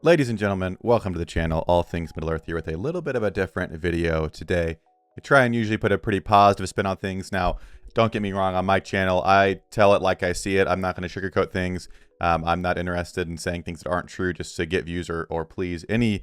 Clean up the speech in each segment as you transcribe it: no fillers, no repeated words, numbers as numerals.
Ladies and gentlemen, welcome to the channel, All Things Middle-earth here with a little bit of a different video today. I try and usually put a pretty positive spin on things. Now, don't get me wrong, on my channel, I tell it like I see it. I'm not going to sugarcoat things. I'm not interested in saying things that aren't true just to get views or please any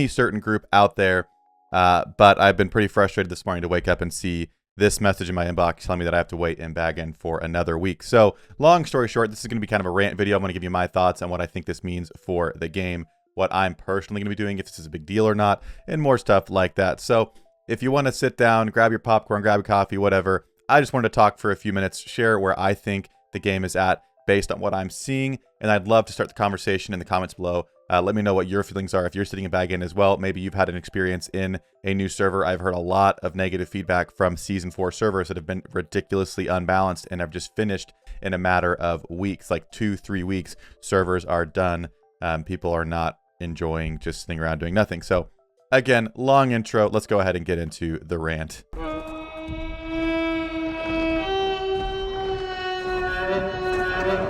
certain group out there. But I've been pretty frustrated this morning to wake up and see this message in my inbox telling me that I have to wait in bag in for another week. So, long story short, this is going to be kind of a rant video. I'm going to give you my thoughts on what I think this means for the game, what I'm personally going to be doing, if this is a big deal or not, and more stuff like that. So if you want to sit down, grab your popcorn, grab a coffee, whatever, I just wanted to talk for a few minutes, share where I think the game is at based on what I'm seeing, and I'd love to start the conversation in the comments below. Let me know what your feelings are if you're sitting in bag in as well. Maybe you've had an experience in a new server. I've heard a lot of negative feedback from Season 4 servers that have been ridiculously unbalanced and have just finished in a matter of weeks, like 2-3 weeks. Servers are done. People are not enjoying just sitting around doing nothing. So again, long intro. Let's go ahead and get into the rant.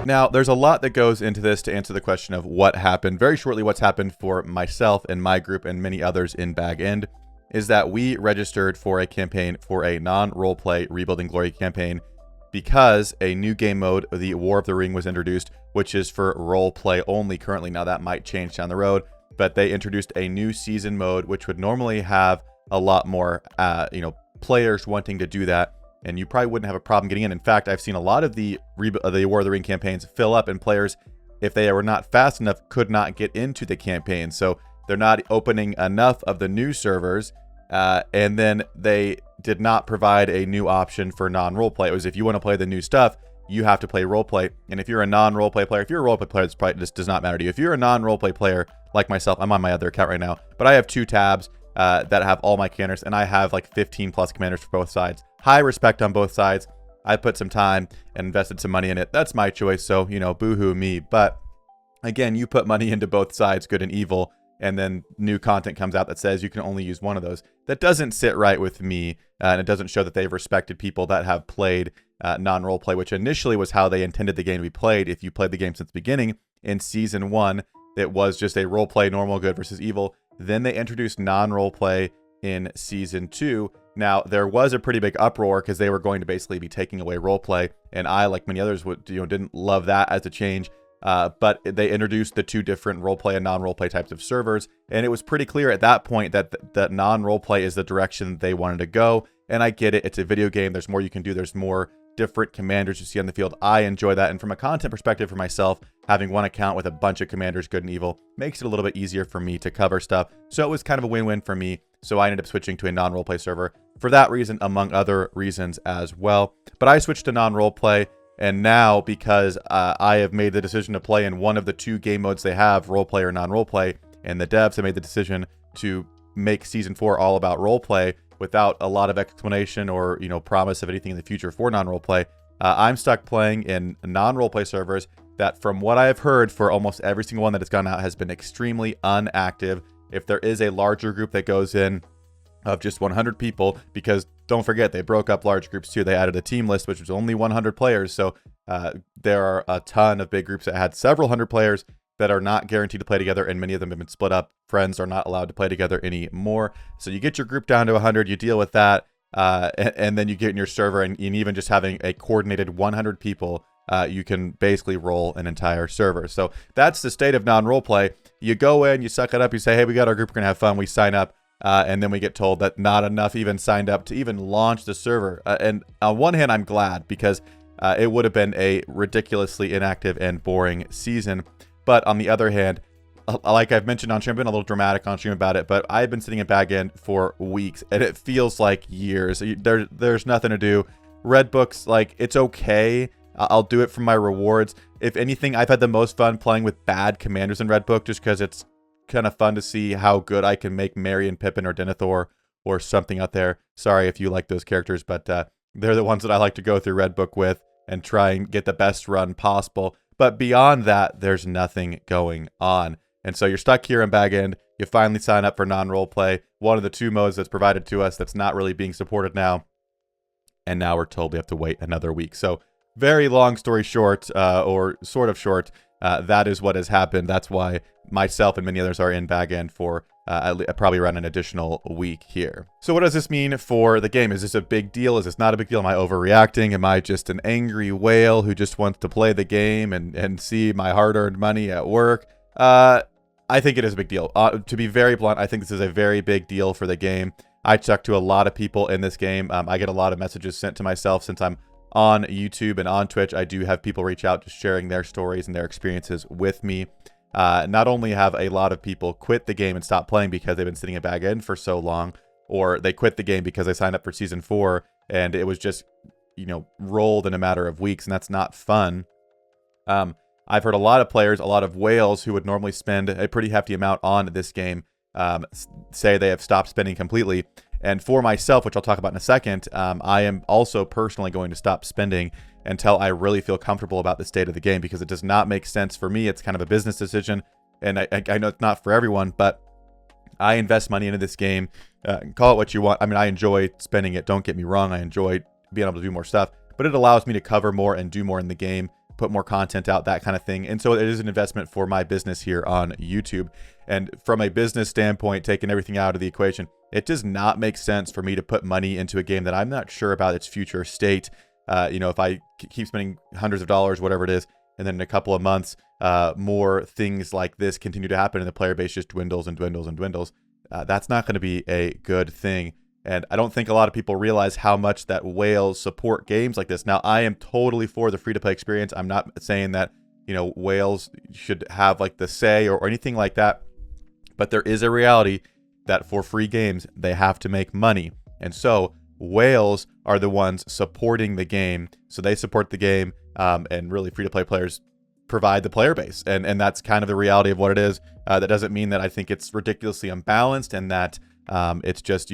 Now, there's a lot that goes into this to answer the question of what happened. Very shortly, what's happened for myself and my group and many others in Bag End is that we registered for a campaign for a non-roleplay Rebuilding Glory campaign because a new game mode, the War of the Ring, was introduced, which is for roleplay only currently. Now, that might change down the road, but they introduced a new season mode, which would normally have a lot more, players wanting to do that. And you probably wouldn't have a problem getting in. In fact, I've seen a lot of the War of the Ring campaigns fill up, and players, if they were not fast enough, could not get into the campaign. So they're not opening enough of the new servers, and then they did not provide a new option for non-roleplay. It was if you want to play the new stuff, you have to play roleplay. And if you're a non-roleplay player, if you're a roleplay player, this does not matter to you. If you're a non-roleplay player like myself, I'm on my other account right now, but I have 2 tabs that have all my commanders, and I have like 15 plus commanders for both sides. High respect on both sides. I put some time and invested some money in it. That's my choice, so, boo-hoo me. But again, you put money into both sides, good and evil, and then new content comes out that says you can only use one of those. That doesn't sit right with me, and it doesn't show that they've respected people that have played non-roleplay, which initially was how they intended the game to be played. If you played the game since the beginning, in Season 1, it was just a roleplay, normal, good versus evil. Then they introduced non-roleplay in Season 2. Now, there was a pretty big uproar because they were going to basically be taking away roleplay, and I, like many others, didn't love that as a change. But they introduced the 2 different roleplay and non-roleplay types of servers, and it was pretty clear at that point that non-roleplay is the direction they wanted to go. And I get it; it's a video game. There's more you can do. There's more different commanders you see on the field. I enjoy that, and from a content perspective for myself, having one account with a bunch of commanders, good and evil, makes it a little bit easier for me to cover stuff. So it was kind of a win-win for me. So I ended up switching to a non-roleplay server for that reason, among other reasons as well. But I switched to non-roleplay. And now, because I have made the decision to play in one of the 2 game modes they have, roleplay or non-roleplay, and the devs have made the decision to make Season 4 all about roleplay without a lot of explanation or, promise of anything in the future for non-roleplay, I'm stuck playing in non-roleplay servers that, from what I've heard, for almost every single one that has gone out, has been extremely unactive. If there is a larger group that goes in of just 100 people, because don't forget, they broke up large groups too. They added a team list, which was only 100 players. So there are a ton of big groups that had several hundred players that are not guaranteed to play together, and many of them have been split up. Friends are not allowed to play together anymore. So you get your group down to 100, you deal with that, and then you get in your server, and even just having a coordinated 100 people, you can basically roll an entire server. So that's the state of non-roleplay. You go in, you suck it up, you say, hey, we got our group, we're going to have fun, we sign up. And then we get told that not enough even signed up to even launch the server. And on one hand, I'm glad, because it would have been a ridiculously inactive and boring season. But on the other hand, like I've mentioned on stream, I've been a little dramatic on stream about it, but I've been sitting in Bag End for weeks, and it feels like years. There's nothing to do. Red Book's like, it's okay. I'll do it for my rewards. If anything, I've had the most fun playing with bad commanders in Red Book, just because it's kind of fun to see how good I can make Merry and Pippin or Denethor or something out there. Sorry if you like those characters, but they're the ones that I like to go through Red Book with and try and get the best run possible. But beyond that, there's nothing going on. And so you're stuck here in Bag End. You finally sign up for non-roleplay, one of the 2 modes that's provided to us that's not really being supported now. And now we're told we have to wait another week. So very long story short, or sort of short, that is what has happened. That's why myself and many others are in bag end for probably around an additional week here. So what does this mean for the game? Is this a big deal? Is this not a big deal? Am I overreacting? Am I just an angry whale who just wants to play the game and see my hard-earned money at work? I think it is a big deal. To be very blunt, I think this is a very big deal for the game. I talk to a lot of people in this game. I get a lot of messages sent to myself since I'm on YouTube and on Twitch. I do have people reach out just sharing their stories and their experiences with me. Not only have a lot of people quit the game and stop playing because they've been sitting at bag end for so long, or they quit the game because they signed up for Season 4 and it was just, rolled in a matter of weeks, and that's not fun. I've heard a lot of players, a lot of whales who would normally spend a pretty hefty amount on this game, say they have stopped spending completely. And for myself, which I'll talk about in a second, I am also personally going to stop spending until I really feel comfortable about the state of the game, because it does not make sense for me. It's kind of a business decision, and I know it's not for everyone, but I invest money into this game. Call it what you want. I mean, I enjoy spending it. Don't get me wrong. I enjoy being able to do more stuff, but it allows me to cover more and do more in the game, put more content out, that kind of thing. And so it is an investment for my business here on YouTube. And from a business standpoint, taking everything out of the equation, it does not make sense for me to put money into a game that I'm not sure about its future state. If I keep spending hundreds of dollars, whatever it is, and then in a couple of months, more things like this continue to happen and the player base just dwindles and dwindles and dwindles, that's not going to be a good thing. And I don't think a lot of people realize how much that whales support games like this. Now, I am totally for the free-to-play experience. I'm not saying that, whales should have like the say or anything like that. But there is a reality that for free games, they have to make money. And so whales are the ones supporting the game. So they support the game, and really free-to-play players provide the player base. And that's kind of the reality of what it is. That doesn't mean that I think it's ridiculously unbalanced and that it's just,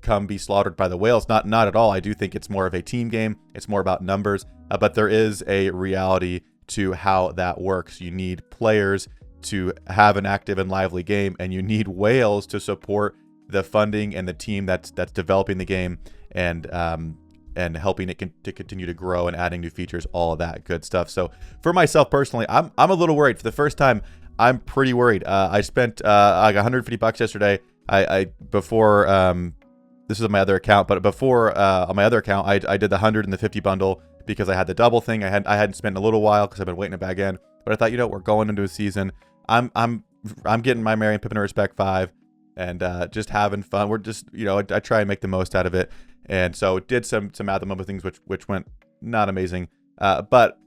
come be slaughtered by the whales. Not at all. I do think it's more of a team game. It's more about numbers, but there is a reality to how that works. You need players to have an active and lively game, and you need whales to support the funding and the team that's developing the game and helping it to continue to grow and adding new features, all of that good stuff. So for myself personally, I'm a little worried. For the first time, I'm pretty worried. I spent like $150 yesterday. Before this is my other account, but before on my other account, I did the 100 and the 50 bundle because I had the double thing. I hadn't spent in a little while because I've been waiting to bag in. But I thought, we're going into a season. I'm getting my Mary and Pippin Respect 5 and just having fun. We're just, I try and make the most out of it. And so did some at the moment things which went not amazing. But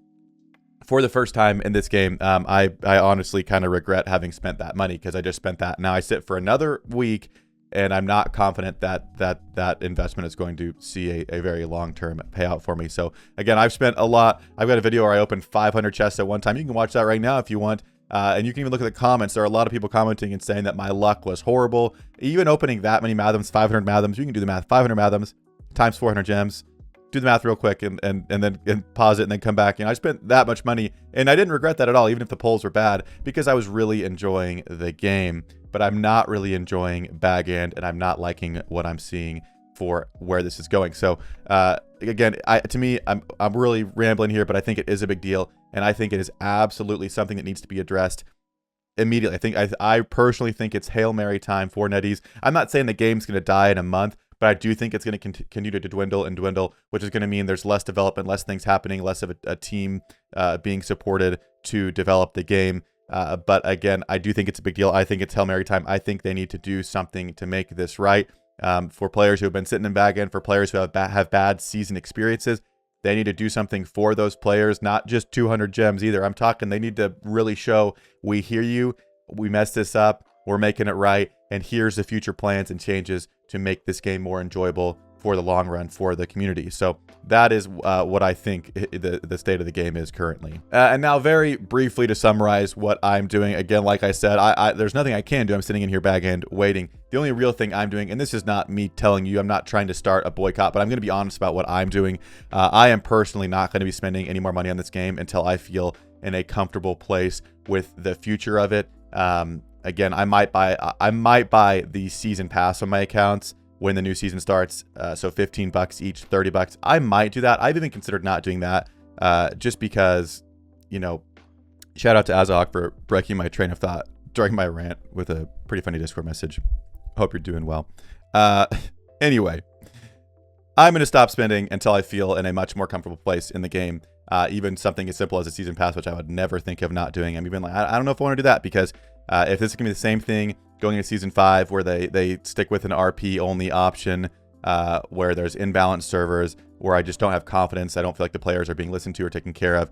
for the first time in this game, I honestly kind of regret having spent that money because I just spent that. Now I sit for another week, and I'm not confident that investment is going to see a very long-term payout for me. So again, I've spent a lot. I've got a video where I opened 500 chests at one time. You can watch that right now if you want. And you can even look at the comments. There are a lot of people commenting and saying that my luck was horrible. Even opening that many Mathams, 500 Mathams, you can do the math. 500 Mathams times 400 gems. Do the math real quick and then pause it and then come back. I spent that much money, and I didn't regret that at all, even if the polls were bad, because I was really enjoying the game. But I'm not really enjoying bag end, and I'm not liking what I'm seeing for where this is going. So again, to me, I'm really rambling here, but I think it is a big deal, and I think it is absolutely something that needs to be addressed immediately. I personally think it's Hail Mary time for NetEase. I'm not saying the game's going to die in a month, but I do think it's going to continue to dwindle and dwindle, which is going to mean there's less development, less things happening, less of a team being supported to develop the game. But again, I do think it's a big deal. I think it's Hail Mary time. I think they need to do something to make this right. For players who have been sitting in bag end, for players who have bad season experiences, they need to do something for those players, not just 200 gems either. I'm talking they need to really show, we hear you, we messed this up, we're making it right, and here's the future plans and changes to make this game more enjoyable for the long run for the community. So that is what I think the state of the game is currently. And now very briefly to summarize what I'm doing. Again, like I said, there's nothing I can do. I'm sitting in here bag end waiting. The only real thing I'm doing, and this is not me telling you, I'm not trying to start a boycott, but I'm going to be honest about what I'm doing. I am personally not going to be spending any more money on this game until I feel in a comfortable place with the future of it. Again, I might buy the season pass on my accounts when the new season starts. So $15 each, $30. I might do that. I've even considered not doing that, just because, Shout out to Azahawk for breaking my train of thought during my rant with a pretty funny Discord message. Hope you're doing well. Anyway, I'm going to stop spending until I feel in a much more comfortable place in the game. Even something as simple as a season pass, which I would never think of not doing. I'm even like, I don't know if I want to do that, because if this is going to be the same thing going into season 5, where they stick with an RP only option, where there's imbalanced servers, where I just don't have confidence, I don't feel like the players are being listened to or taken care of.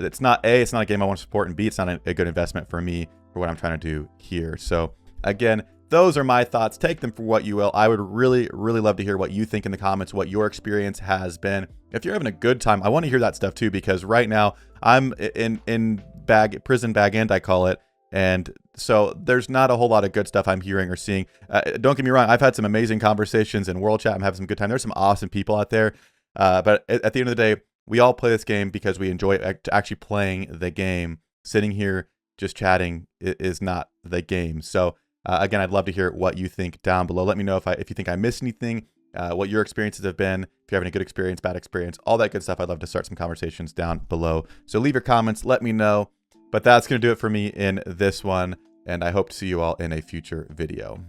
It's not a game I want to support, and B, it's not a good investment for me for what I'm trying to do here. So again, those are my thoughts. Take them for what you will. I would really, really love to hear what you think in the comments, what your experience has been. If you're having a good time, I want to hear that stuff too, because right now I'm in prison bag end, I call it. And so there's not a whole lot of good stuff I'm hearing or seeing. Don't get me wrong. I've had some amazing conversations in World Chat. I'm having some good time. There's some awesome people out there. But at the end of the day, we all play this game because we enjoy actually playing the game. Sitting here just chatting is not the game. So again, I'd love to hear what you think down below. Let me know if you think I missed anything, what your experiences have been, if you're having a good experience, bad experience, all that good stuff. I'd love to start some conversations down below. So leave your comments, let me know. But that's going to do it for me in this one, and I hope to see you all in a future video.